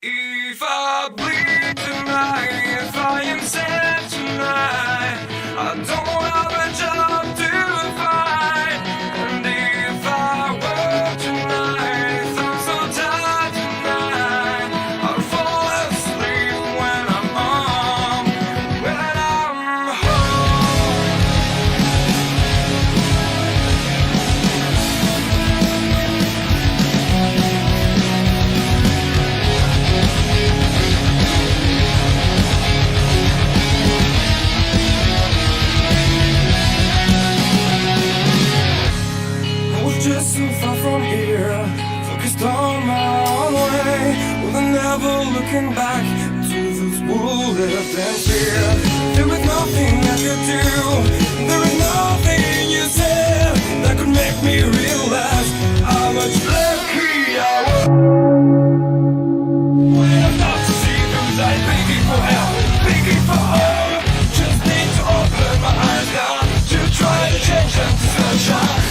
If I bleed tonight, if I am sad tonight, I don't have a job to find. And if I work tonight, I'm so tired tonight, I'll fall asleep when I'm home. Just so far from here, focused on my own way, with never looking back to those who lived in fear. There was nothing I could do, there was nothing you said that could make me realize how much lucky I was. When I start to see those eyes begging for help, begging for hope, just need to open my eyes now to try to change them to sunshine.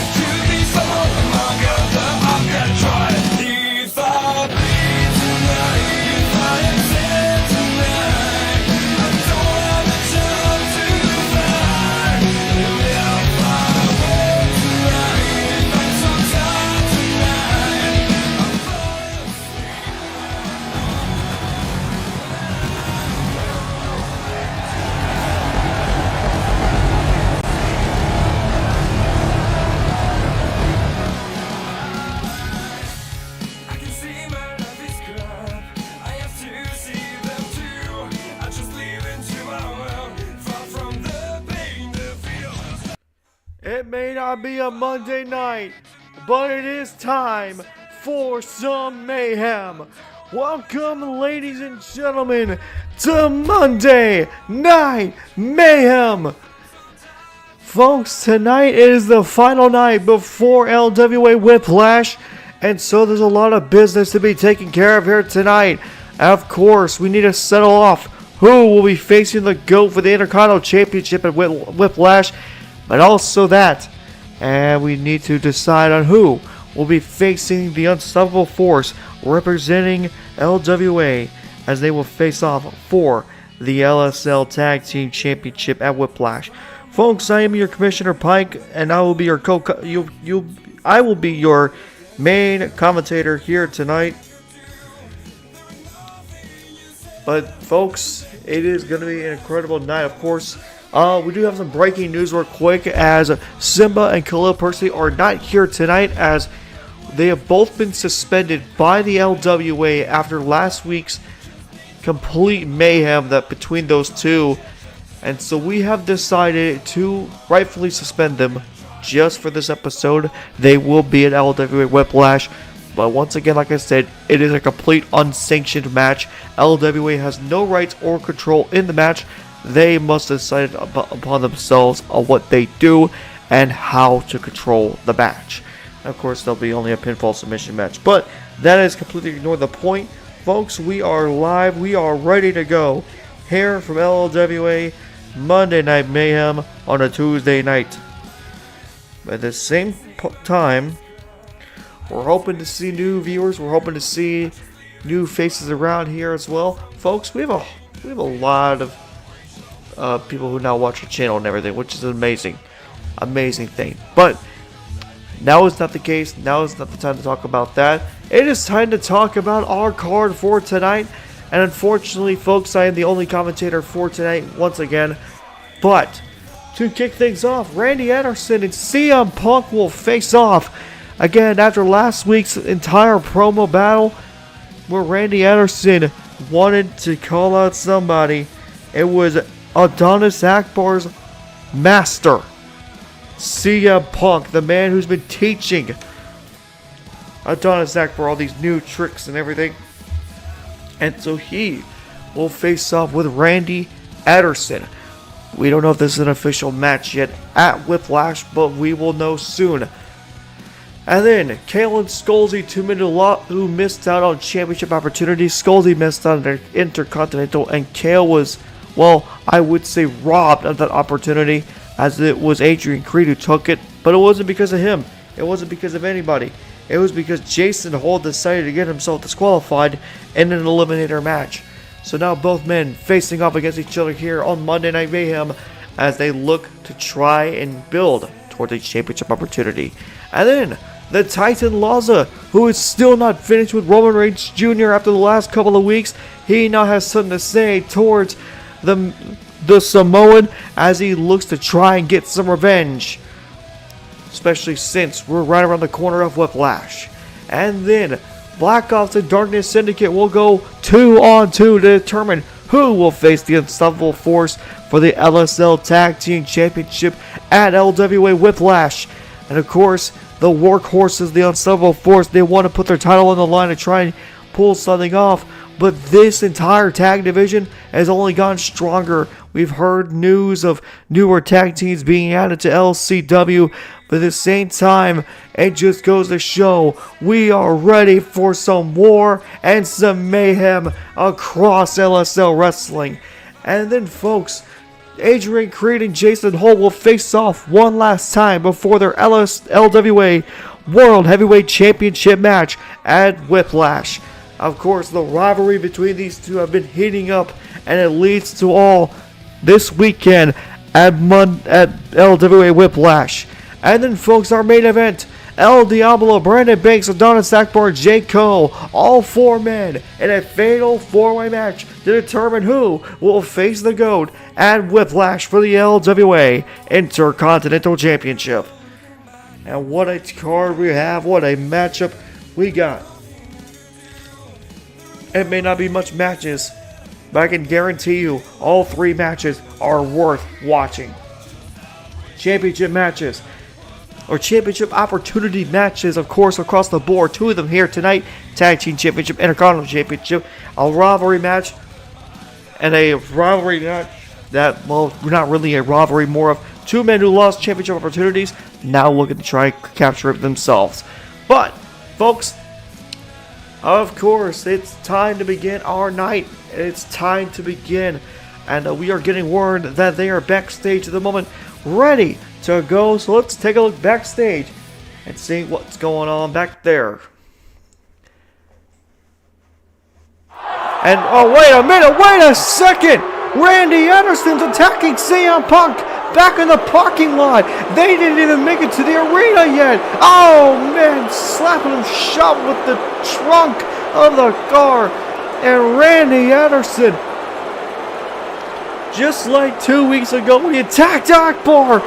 It may not be a Monday night, but it is time for some mayhem. Welcome, ladies and gentlemen, to Monday Night Mayhem. Folks, tonight is the final night before LWA Whiplash, and so there's a lot of business to be taken care of here tonight. Of course, we need to settle off who will be facing the GOAT for the Intercontinental Championship at Whiplash, but also that, and we need to decide on who will be facing the Unstoppable Force representing LWA as they will face off for the LSL Tag Team Championship at Whiplash. Folks, I am your Commissioner Pike, and I will be your I will be your main commentator here tonight. But folks, it is going to be an incredible night, of course. We do have some breaking news real quick, as Simba and Khalil Percy are not here tonight, as they have both been suspended by the LWA after last week's complete mayhem that between those two. And so we have decided to rightfully suspend them just for this episode. They will be at LWA Whiplash. But once again, like I said, it is a complete unsanctioned match. LWA has no rights or control in the match. They must decide upon themselves on what they do and how to control the match. Of course, there'll be only a pinfall submission match, but that is completely ignored the point. Folks, we are live. We are ready to go here from LWA Monday Night Mayhem on a Tuesday night. At the same time, we're hoping to see new viewers. We're hoping to see new faces around here as well. Folks, we have a lot of people who now watch our channel and everything, which is an amazing thing. But now is not the case. Now is not the time to talk about that. It is time to talk about our card for tonight. And unfortunately, folks, I am the only commentator for tonight once again. But to kick things off, Randy Ederson and CM Punk will face off again after last week's entire promo battle, where Randy Ederson wanted to call out somebody. It was Adonis Akbar's master, CM Punk, the man who's been teaching Adonis Akbar all these new tricks and everything. And so he will face off with Randy Ederson. We don't know if this is an official match yet at Whiplash, but we will know soon. And then Kale and SkulLZ, 2 minute who missed out on championship opportunities. SkulLZ missed out on their Intercontinental, and Kale was, well, I would say robbed of that opportunity, as it was Adrian Creed who took it. But it wasn't because of him. It wasn't because of anybody. it was because Jeison Holt decided to get himself disqualified in an eliminator match. So now both men facing off against each other here on Monday Night Mayhem as they look to try and build towards a championship opportunity. And then the Titan Lozza, who is still not finished with Roman Reigns Jr. after the last couple of weeks, he now has something to say towards the Samoan as he looks to try and get some revenge, especially since we're right around the corner of Whiplash. And then Black Ops and Darkness Syndicate will go 2-on-2 to determine who will face the Unstoppable Force for the LSL Tag Team Championship at LWA Whiplash. And of course, the workhorses, the Unstoppable Force, they want to put their title on the line to try and pull something off. But this entire tag division has only gotten stronger. We've heard news of newer tag teams being added to LCW, but at the same time, it just goes to show we are ready for some war and some mayhem across LSL Wrestling. And then, folks, Adrian Creed and Jeison Holt will face off one last time before their LWA World Heavyweight Championship match at Whiplash. Of course, the rivalry between these two have been heating up, and it leads to all this weekend at LWA Whiplash. And then, folks, our main event, El Diablo, Brandon Banks, Adonis Akbar, Jay Cole, all four men in a fatal four-way match to determine who will face the GOAT at Whiplash for the LWA Intercontinental Championship. And what a card we have, what a matchup we got. It may not be much matches, but I can guarantee you all three matches are worth watching. Championship matches, or championship opportunity matches, of course, across the board. Two of them here tonight. Tag Team Championship, Intercontinental Championship, a rivalry match, and a rivalry match that, well, not really a rivalry, more of two men who lost championship opportunities, now looking to try and capture it themselves. But, folks, of course, it's time to begin our night. It's time to begin. And we are getting word that they are backstage at the moment, ready to go. So let's take a look backstage and see what's going on back there. And, oh, wait a minute, wait a second. Randy Ederson's attacking CM Punk back in the parking lot. They didn't even make it to the arena yet. Oh, man, slapping him shut with the trunk of the car. And Randy Ederson, just like 2 weeks ago when he attacked Akbar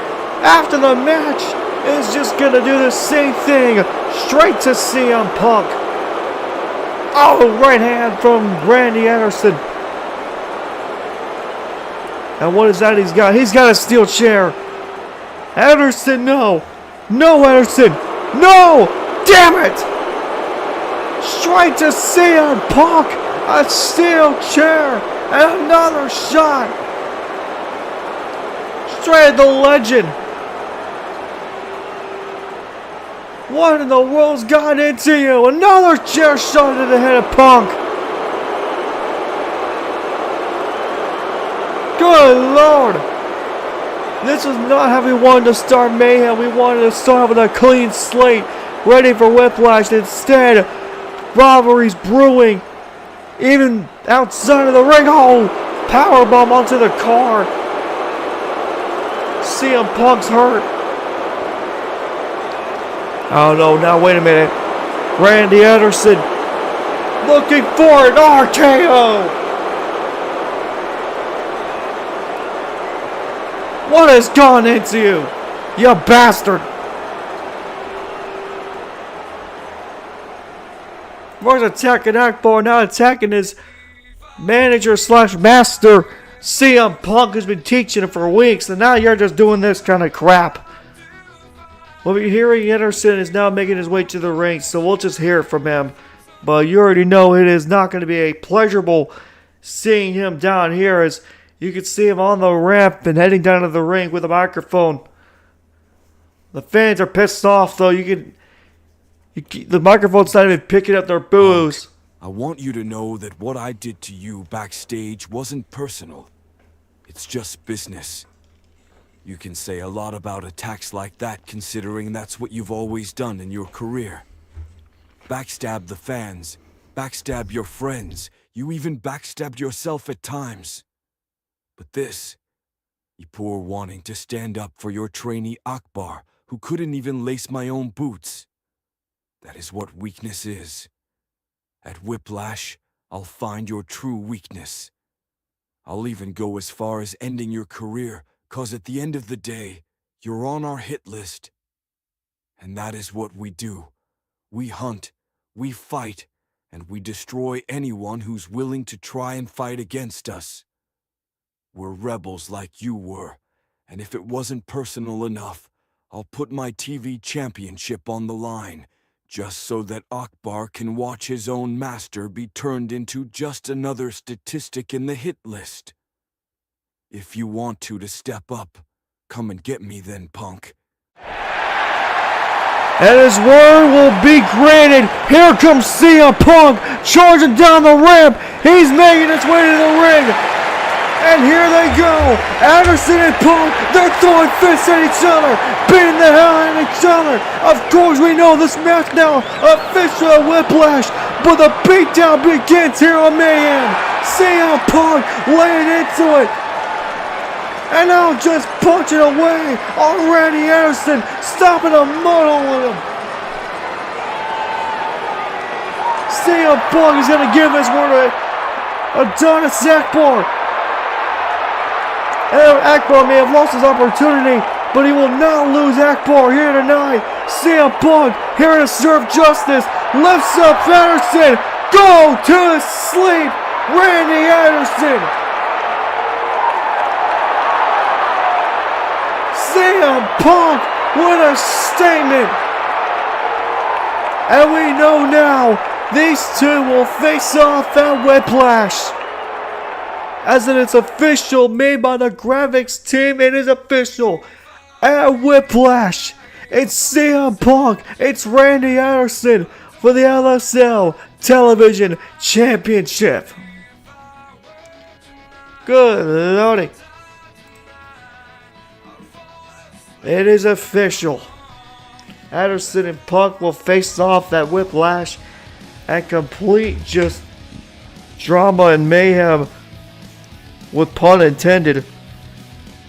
after the match, is just going to do the same thing straight to CM Punk. Oh, right hand from Randy Ederson. And what is that he's got? He's got a steel chair. Ederson, no. No, Ederson. No! Damn it! Straight to CM Punk. A steel chair. And another shot. Straight at the legend. What in the world's got into you? Another chair shot to the head of Punk. Good Lord! This is not how we wanted to start Mayhem. We wanted to start with a clean slate, ready for Whiplash. Instead, rivalries brewing, even outside of the ring. Oh, powerbomb onto the car. CM Punk's hurt. Oh no, now wait a minute. Randy Ederson looking for an RKO. What has gone into you, you bastard? Was attacking Akbar, now attacking his manager slash master. CM Punk has been teaching him for weeks, and now you're just doing this kind of crap. Well, we're hearing Ederson is now making his way to the ring, so we'll just hear it from him. But you already know it is not going to be a pleasurable seeing him down here, as you can see him on the ramp and heading down to the ring with a microphone. The fans are pissed off, though. The microphone's not even picking up their boos. I want you to know that what I did to you backstage wasn't personal. It's just business. You can say a lot about attacks like that, considering that's what you've always done in your career. backstab the fans, backstab your friends. You even backstabbed yourself at times. But this, you poor wanting to stand up for your trainee Akbar, who couldn't even lace my own boots. That is what weakness is. At Whiplash, I'll find your true weakness. I'll even go as far as ending your career, 'cause at the end of the day, you're on our hit list. And that is what we do. We hunt, we fight, and we destroy anyone who's willing to try and fight against us. We're rebels like you were, and if it wasn't personal enough, I'll put my TV championship on the line, just so that Akbar can watch his own master be turned into just another statistic in the hit list. If you want to step up, come and get me then, Punk. And his word will be granted. Here comes CM Punk charging down the ramp. He's making his way to the ring. And here they go. Ederson and Punk, they're throwing fists at each other, beating the hell out of each other. Of course, we know this match now official at Whiplash, but the beatdown begins here on Mayhem. CM Punk laying into it. And now just punching away on Randy Ederson, stopping a muddle with him. CM Punk is going to give this one to Adonis Akbar. And Akbar may have lost his opportunity, but he will not lose Akbar here tonight. CM Punk here to serve justice. Lifts up Ederson. Go to sleep, Randy Ederson. CM Punk with a statement. And we know now these two will face off at Whiplash. As it is official, made by the graphics team, it is official. At Whiplash, it's CM Punk, it's Randy Ederson for the LSL Television Championship. Good lordy. It is official. Ederson and Punk will face off at Whiplash and complete just drama and mayhem, with pun intended,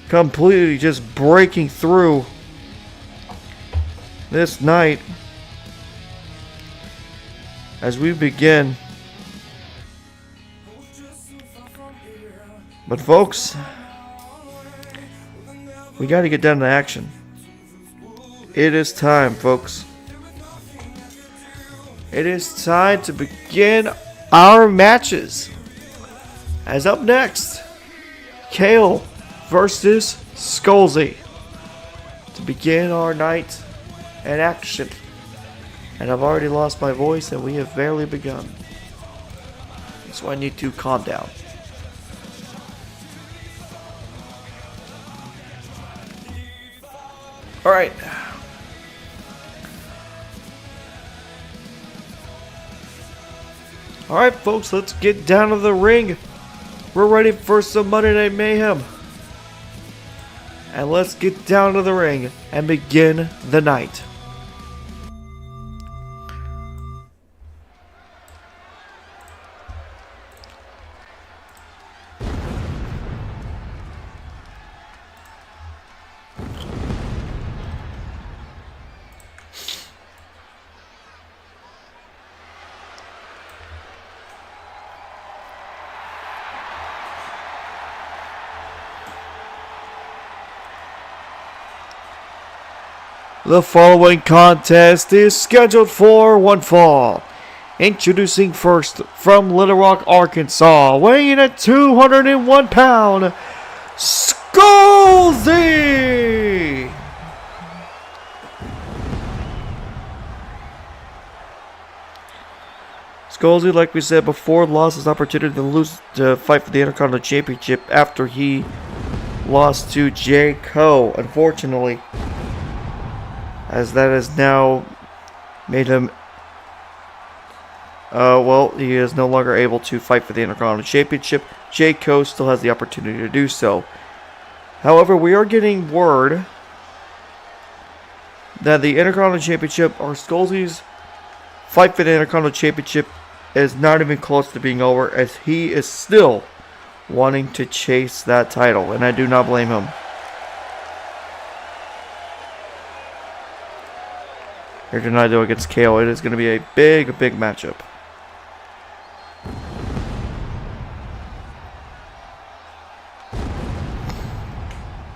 completely just breaking through this night as we begin. But folks, we got to get down to action. It is time, folks. It is time to begin our matches. As up next, Kale versus SkulLZ to begin our night in action. And I've already lost my voice and we have barely begun. So I need to calm down. Alright. Alright, folks, let's get down to the ring. We're ready for some Monday Night Mayhem. And let's get down to the ring and begin the night. The following contest is scheduled for one fall. Introducing first from Little Rock, Arkansas, weighing in at 201 pounds, SkulLZ! SkulLZ, like we said before, lost his opportunity to fight for the Intercontinental Championship after he lost to Jericho, unfortunately, as that has now made him, he is no longer able to fight for the Intercontinental Championship. Jericho still has the opportunity to do so. However, we are getting word that the Intercontinental Championship, or SkulLZ's fight for the Intercontinental Championship is not even close to being over, as he is still wanting to chase that title, and I do not blame him. Here tonight, though, against Kale, it is going to be a big matchup.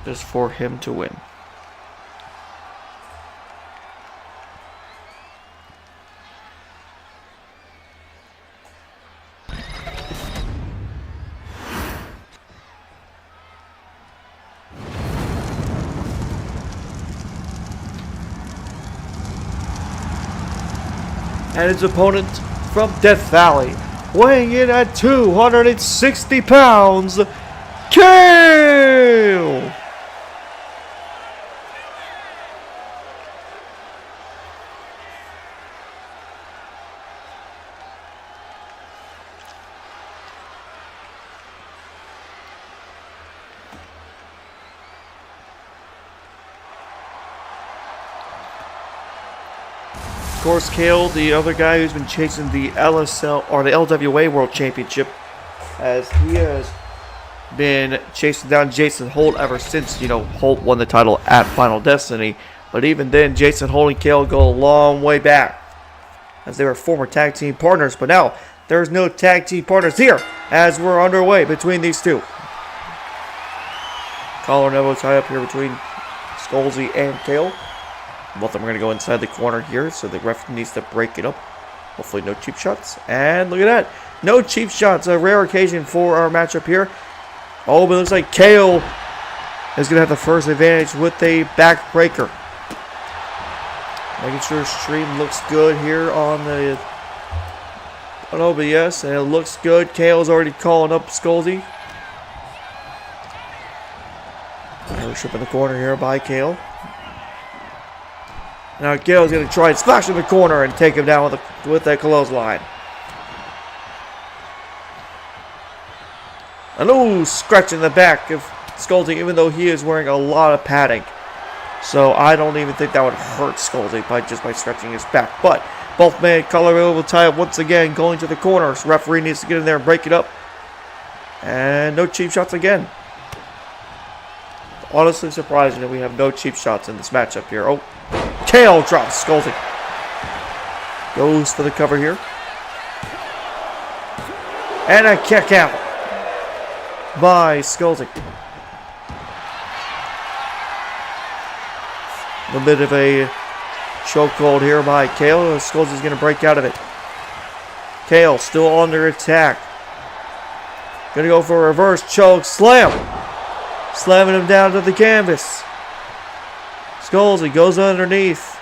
Just for him to win. And his opponent from Death Valley, weighing in at 260 pounds, Kale! Of course, Kale, the other guy who's been chasing the LSL or the LWA World Championship, as he has been chasing down Jeison Holt ever since, Holt won the title at Final Destiny. But even then, Jeison Holt and Kale go a long way back, as they were former tag team partners. But now, there's no tag team partners here, as we're underway between these two. Collar and elbow tie up here between SkulLZ and Kale. Both of them are going to go inside the corner here, so the ref needs to break it up. Hopefully no cheap shots. And look at that. No cheap shots. A rare occasion for our matchup here. Oh, but it looks like Kale is going to have the first advantage with a backbreaker. Making sure stream looks good here on the OBS. And it looks good. Kale's already calling up SkulLZ. Worship in the corner here by Kale. Now Kale's going to try and splash in the corner and take him down with that clothesline. And oh, scratch in the back of SkulLZ, even though he is wearing a lot of padding. So I don't even think that would hurt SkulLZ just by stretching his back. But both men, collar will tie up once again, going to the corner. So referee needs to get in there and break it up. And no cheap shots again. Honestly surprising that we have no cheap shots in this matchup here. Oh, Kale drops SkulLZ. Goes for the cover here. And a kick out by SkulLZ. A little bit of a chokehold here by Kale. SkulLZ's going to break out of it. Kale still under attack. Going to go for a reverse choke slam. Slamming him down to the canvas. SkulLZ goes underneath.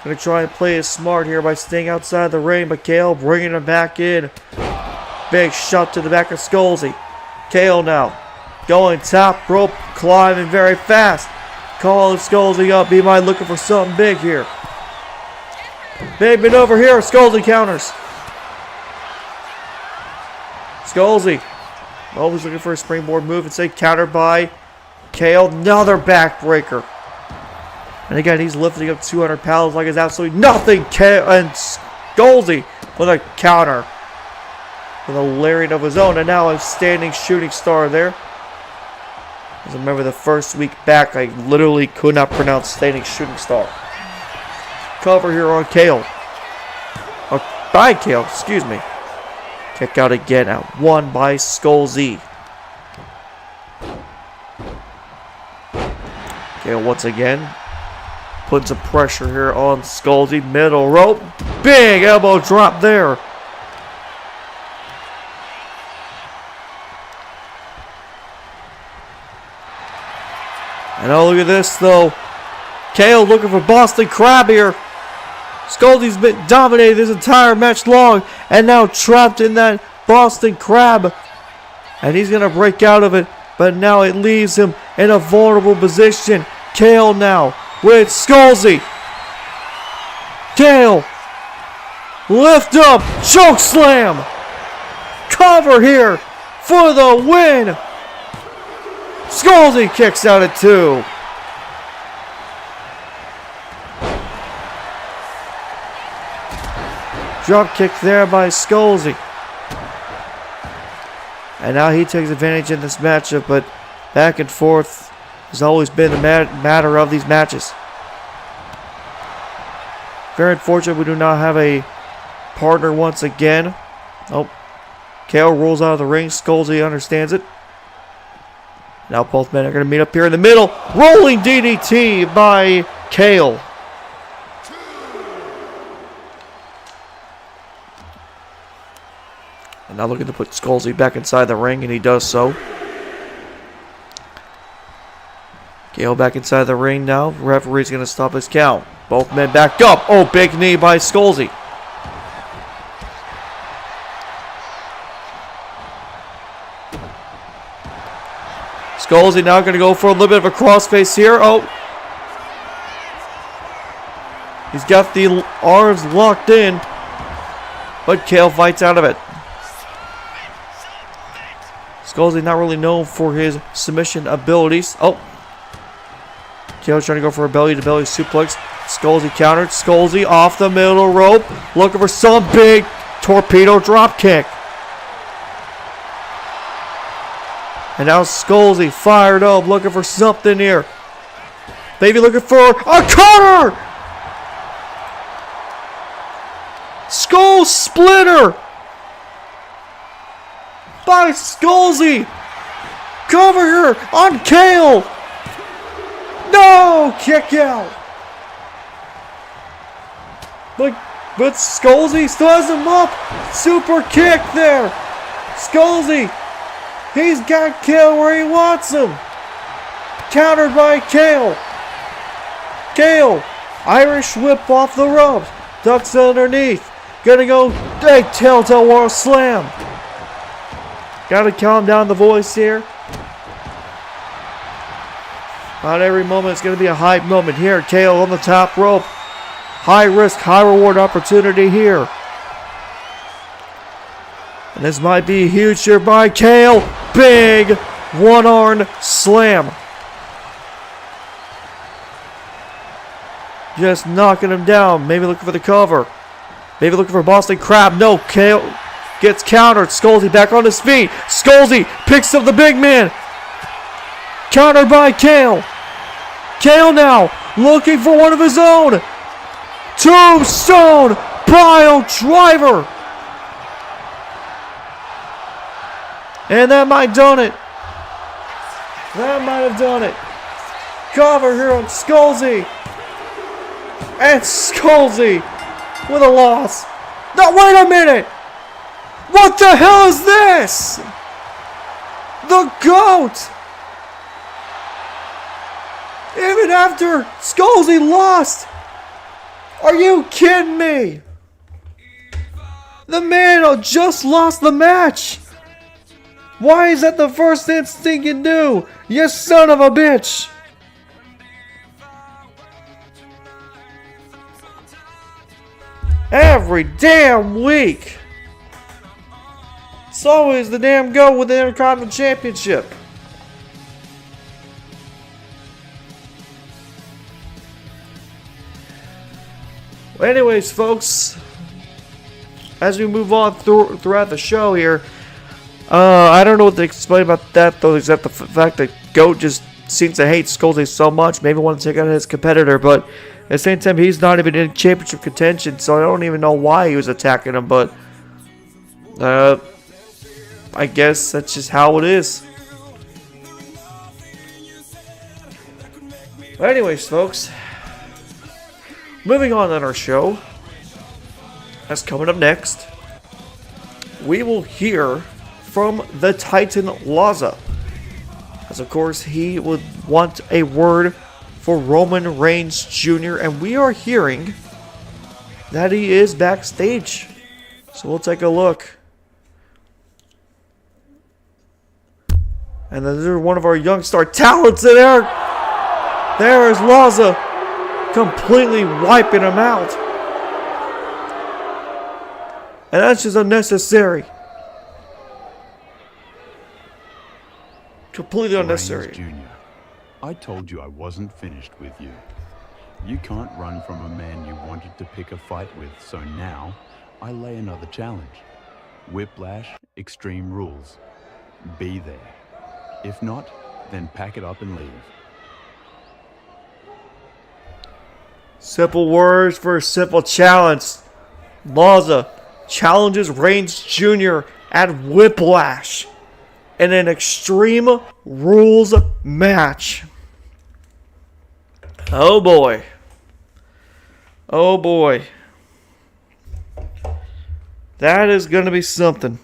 Going to try and play it smart here by staying outside the ring, but Kale bringing him back in. Big shot to the back of SkulLZ. Kale now going top rope, climbing very fast. Calling SkulLZ up. He might looking for something big here. Big maneuver here. SkulLZ counters. SkulLZ always looking for a springboard move. It's a counter by Kale. Another backbreaker. And again, he's lifting up 200 pounds like it's absolutely nothing. Kale and SkulLZ with a counter. With a lariat of his own. And now a standing shooting star there. As I remember the first week back, I literally could not pronounce standing shooting star. Cover here on Kale. By Kale, excuse me. Kick out again at one by SkulLZ. Kale once again putting some pressure here on SkulLZ. Middle rope. Big elbow drop there. And oh, look at this though. Kale looking for Boston Crab here. SkulLZ's been dominated this entire match long, and now trapped in that Boston Crab. And he's going to break out of it, but now it leaves him in a vulnerable position. Kale now with SkulLZ. Kale, lift up, choke slam. Cover here for the win. SkulLZ kicks out at 2. Drop kick there by SkulLZ. And now he takes advantage in this matchup, but back and forth has always been the matter of these matches. Very unfortunate we do not have a partner once again. Oh, Kale rolls out of the ring. SkulLZ understands it. Now both men are going to meet up here in the middle. Rolling DDT by Kale. And now looking to put SkulLZ back inside the ring, and he does so. Kale back inside the ring now. Referee's going to stop his count. Both men back up. Oh, big knee by SkulLZ. SkulLZ now going to go for a little bit of a crossface here. Oh. He's got the arms locked in. But Kale fights out of it. SkulLZ not really known for his submission abilities. Oh. Kale's trying to go for a belly-to-belly suplex. SkulLZ countered. SkulLZ off the middle rope. Looking for some big torpedo drop kick. And now SkulLZ fired up, looking for something here. Maybe looking for a cutter! Skull splitter! By SkulLZ! Cover her on Kale! No! Kick out! But SkulLZ still has him up! Super kick there! SkulLZ! He's got Kale where he wants him! Countered by Kale! Kale! Irish whip off the ropes! Ducks underneath! Gonna go big telltale war slam! Gotta calm down the voice here. Not every moment is going to be a hype moment here. Kale on the top rope. High risk, high reward opportunity here. And this might be huge here by Kale. Big one-arm slam. Just knocking him down. Maybe looking for the cover. Maybe looking for Boston Crab. No, Kale gets countered. SkulLZ back on his feet. SkulLZ picks up the big man. Countered by Kale. Kale now looking for one of his own. Tombstone pile driver. And that might done it. That might have done it. Cover here on SkulLZ. And SkulLZ with a loss. No, wait a minute. What the hell is this? The GOAT. Even after SkulLZ lost. Are you kidding me? The man just lost the match. Why is that the first instinct you do? You son of a bitch. Every damn week. It's always the damn GOAT with the Intercontinental Championship. Well, anyways, folks, as we move on throughout the show here, I don't know what to explain about that, though, except the fact that GOAT just seems to hate SkulLZ so much. Maybe want to take out his competitor, but at the same time, he's not even in championship contention, so I don't even know why he was attacking him, but I guess that's just how it is. But anyways, folks, moving on in our show, that's coming up next, we will hear from the Titan Lozza. As of course, he would want a word for Roman Reigns Jr., and we are hearing that he is backstage. So we'll take a look. And then there's one of our young star talents in there. There is Lozza, completely wiping him out. And that's just unnecessary. Completely unnecessary. Reigns Jr., I told you I wasn't finished with you. You can't run from a man you wanted to pick a fight with, so now I lay another challenge. Whiplash Extreme Rules. Be there. If not, then pack it up and leave. Simple words for a simple challenge. Lozza challenges Reigns Jr. at Whiplash in an Extreme Rules match. Oh boy. Oh boy. That is going to be something.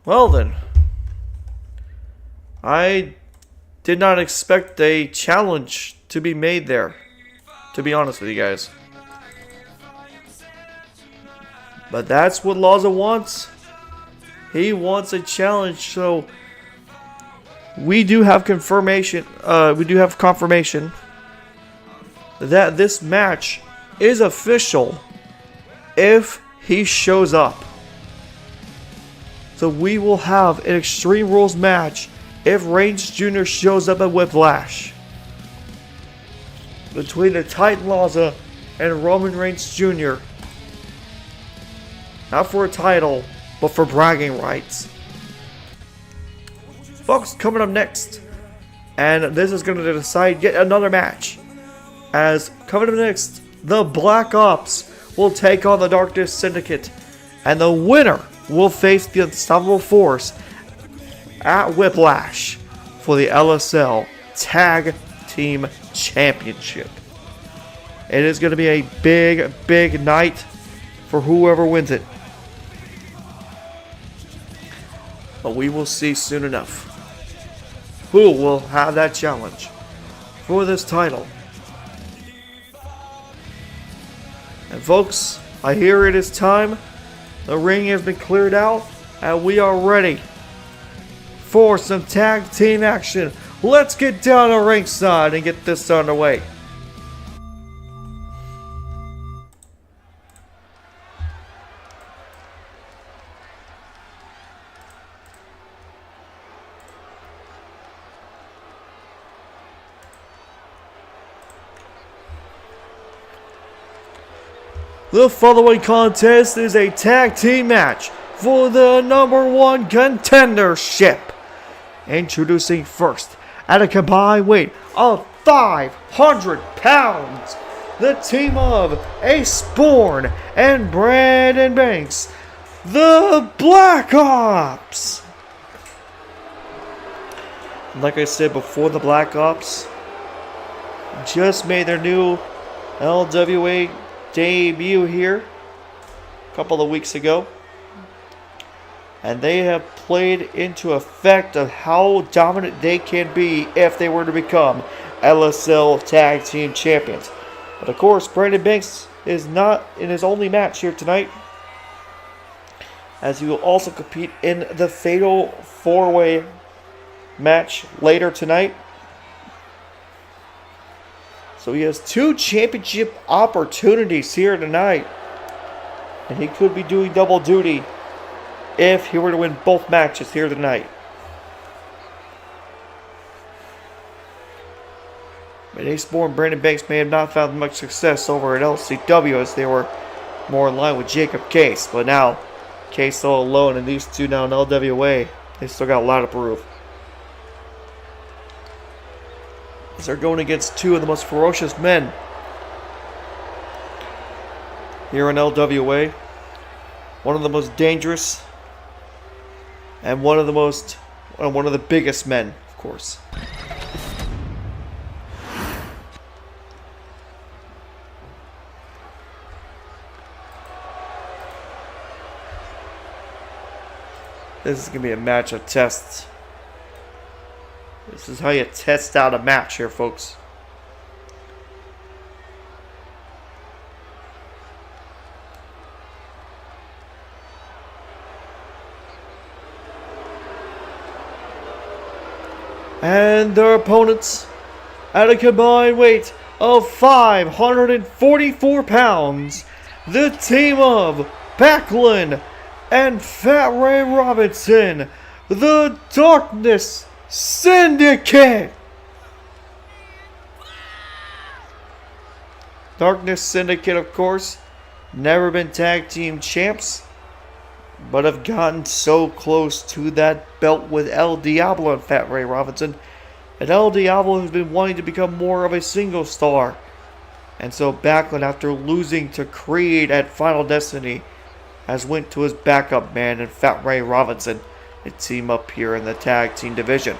Well then. I did not expect a challenge to be made there, to be honest with you guys. But that's what Lozza wants. He wants a challenge, so we do have confirmation. We do have confirmation that this match is official if he shows up. So we will have an Extreme Rules match if Reigns Jr. shows up at Whiplash. Between the Titan Lozza and Roman Reigns Jr. Not for a title, but for bragging rights. Folks, coming up next, and this is going to decide yet another match. As coming up next, the Black Ops will take on the Darkness Syndicate, and the winner will face the Unstoppable Force at Whiplash for the LSL Tag Team Championship. It is going to be a big, big night for whoever wins it. But we will see soon enough who will have that challenge for this title. And folks, I hear it is time. The ring has been cleared out and we are ready for some tag team action. Let's get down to ringside and get this underway. The following contest is a tag team match for the #1 contendership. Introducing first, at a combined weight of 500 pounds, the team of Ace Bourne and Brandon Banks, the Black Ops. Like I said before, the Black Ops just made their new LWA debut here a couple of weeks ago, and they have played into effect of how dominant they can be if they were to become LSL Tag Team Champions. But of course, Brandon Banks is not in his only match here tonight, as he will also compete in the Fatal 4-Way match later tonight. So he has 2 championship opportunities here tonight. And he could be doing double duty if he were to win both matches here tonight. But Ace Bourne and Brandon Banks may have not found much success over at LCW, as they were more in line with Jacob Case. But now, Case all alone, and these two now in LWA, they still got a lot to prove. They're going against 2 of the most ferocious men here in LWA. One of the most dangerous and one of the biggest men, of course. This is going to be a match of tests. This is how you test out a match here, folks. And their opponents, at a combined weight of 544 pounds, the team of Backlund and Fat Ray Robinson, the Darkness Syndicate. Darkness Syndicate, of course, never been tag team champs, but have gotten so close to that belt with El Diablo and Fat Ray Robinson. And El Diablo has been wanting to become more of a single star. And so Backlund, after losing to Creed at Final Destiny, has went to his backup man in Fat Ray Robinson to team up here in the tag team division.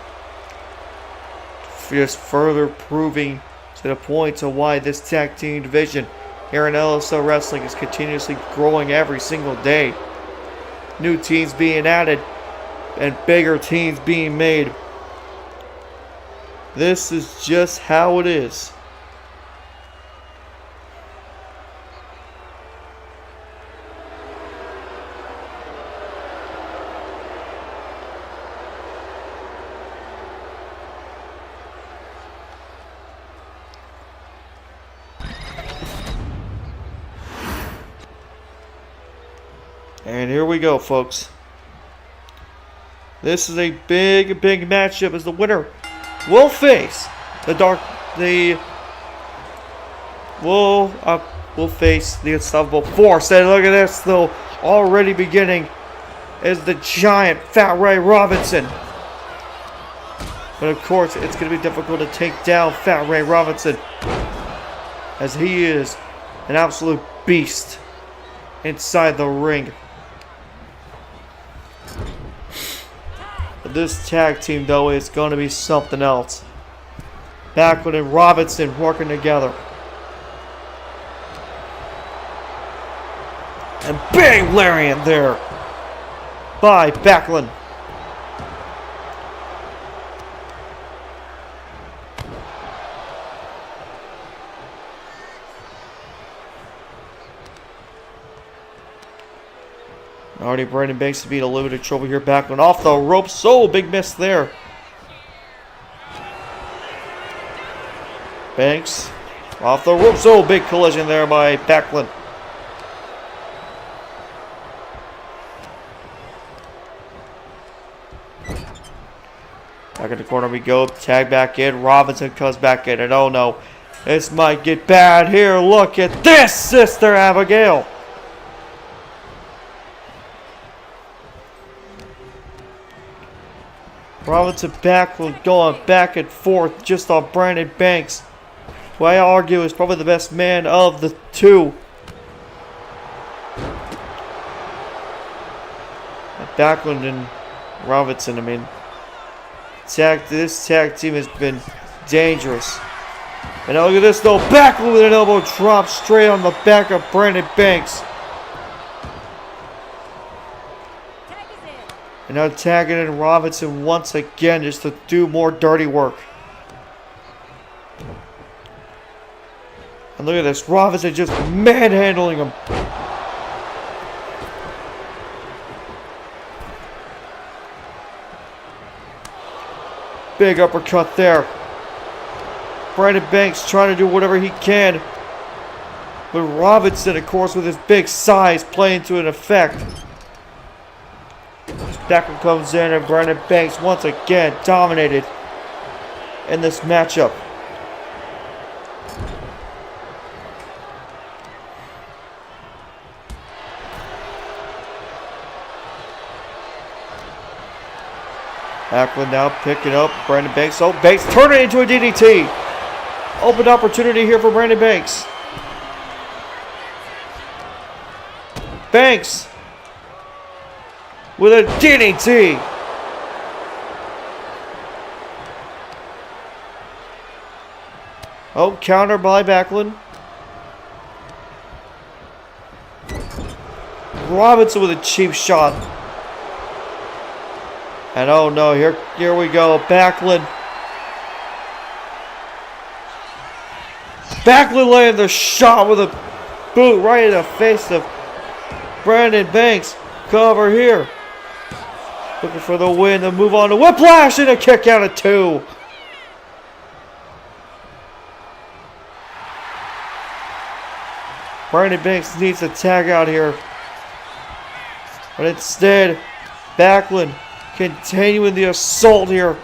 Just further proving to the point of why this tag team division here in LSL Wrestling is continuously growing every single day. New teams being added and bigger teams being made. This is just how it is. And here we go, folks. This is a big matchup as the winner will face will face the Unstoppable Force. And look at this, though, already beginning is the giant Fat Ray Robinson. But of course, it's going to be difficult to take down Fat Ray Robinson, as he is an absolute beast inside the ring. But this tag team, though, is going to be something else. Backlund and Robinson working together. And bang, lariat there by Backlund. Already Brandon Banks to beat a little bit of trouble here. Backlund off the ropes. So big miss there. Banks off the ropes. So big collision there by Backlund. Back in the corner we go. Tag back in. Robinson comes back in. And oh no, this might get bad here. Look at this, Sister Abigail. Robinson Backlund going back and forth just on Brandon Banks, who I argue is probably the best man of the two. Backlund and Robinson, I mean, this tag team has been dangerous. And now look at this though, Backlund with an elbow drop straight on the back of Brandon Banks. And now tagging in Robinson once again just to do more dirty work. And look at this, Robinson just manhandling him. Big uppercut there. Brandon Banks trying to do whatever he can. But Robinson, of course, with his big size, playing to an effect. Backlund comes in and Brandon Banks once again dominated in this matchup. Backlund now picking up Brandon Banks. Oh, Banks turning it into a DDT. Open opportunity here for Brandon Banks. Banks with a DDT. Oh, counter by Backlund. Robinson with a cheap shot. And oh no, here we go. Backlund. Backlund laying the shot with a boot right in the face of Brandon Banks. Cover here. Looking for the win, to move on to Whiplash and a kick out of 2. Brandon Banks needs to tag out here. But instead, Backlund continuing the assault here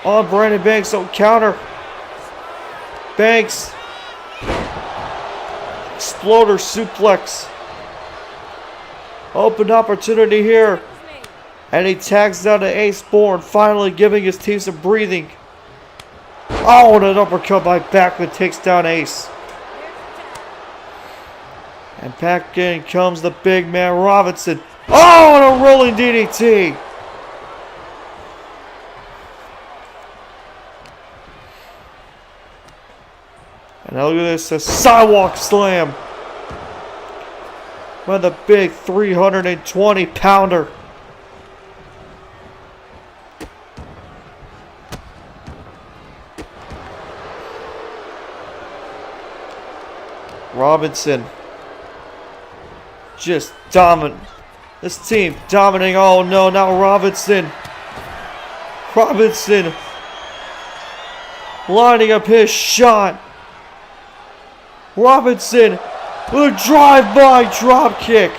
on Brandon Banks. So counter. Banks exploder suplex. Open opportunity here. And he tags down to Ace Bourne, finally giving his team some breathing. Oh, and an uppercut by Backlund takes down Ace. And back in comes the big man Robinson. Oh, and a rolling DDT. And now look at this, a sidewalk slam. By the big 320-pounder. Robinson. Just dominant. This team dominating. Oh no, now Robinson. Robinson. Lining up his shot. Robinson with a drive-by drop kick.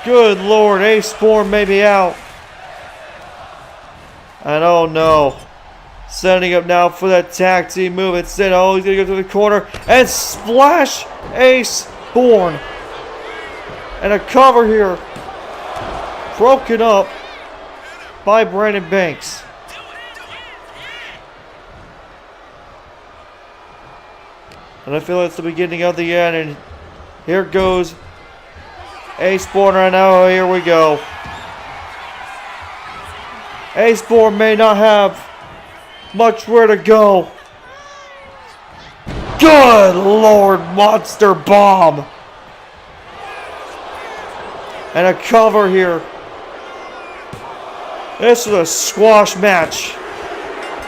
Good Lord, Ace Bourne may be out. And oh no. Setting up now for that tag team move. Instead, oh, he's going to go to the corner and splash Ace Bourne. And a cover here. Broken up by Brandon Banks. And I feel it's the beginning of the end. And here goes Ace Bourne right now. Here we go. Ace Bourne may not have much where to go. Good Lord, monster bomb. And a cover here. This was a squash match.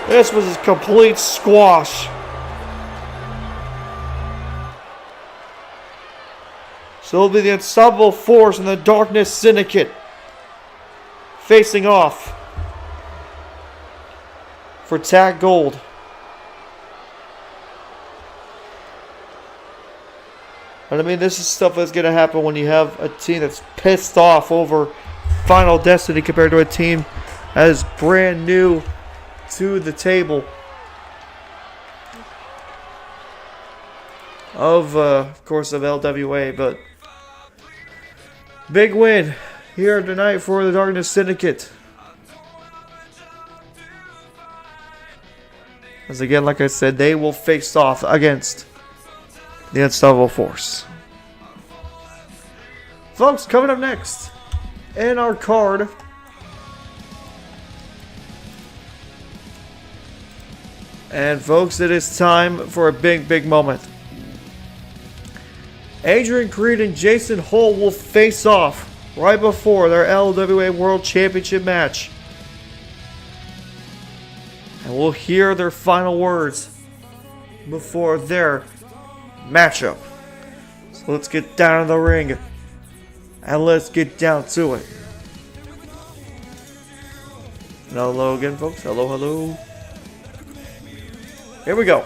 This was a complete squash. So it'll be the Unstoppable Force and the Darkness Syndicate facing off for Tag Gold. And I mean, this is stuff that's going to happen when you have a team that's pissed off over Final Destiny compared to a team that is brand new to the table. Of course, of LWA, but big win here tonight for the Darkness Syndicate. As again, like I said, they will face off against the Unstoppable Force. Folks, coming up next in our card, and folks, it is time for a big moment. Adrian Creed and Jeison Holt will face off right before their LWA World Championship match. And we'll hear their final words before their matchup. So let's get down to the ring and let's get down to it. And hello again, folks. Hello. Here we go.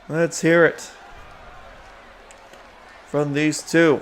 Let's hear it from these two.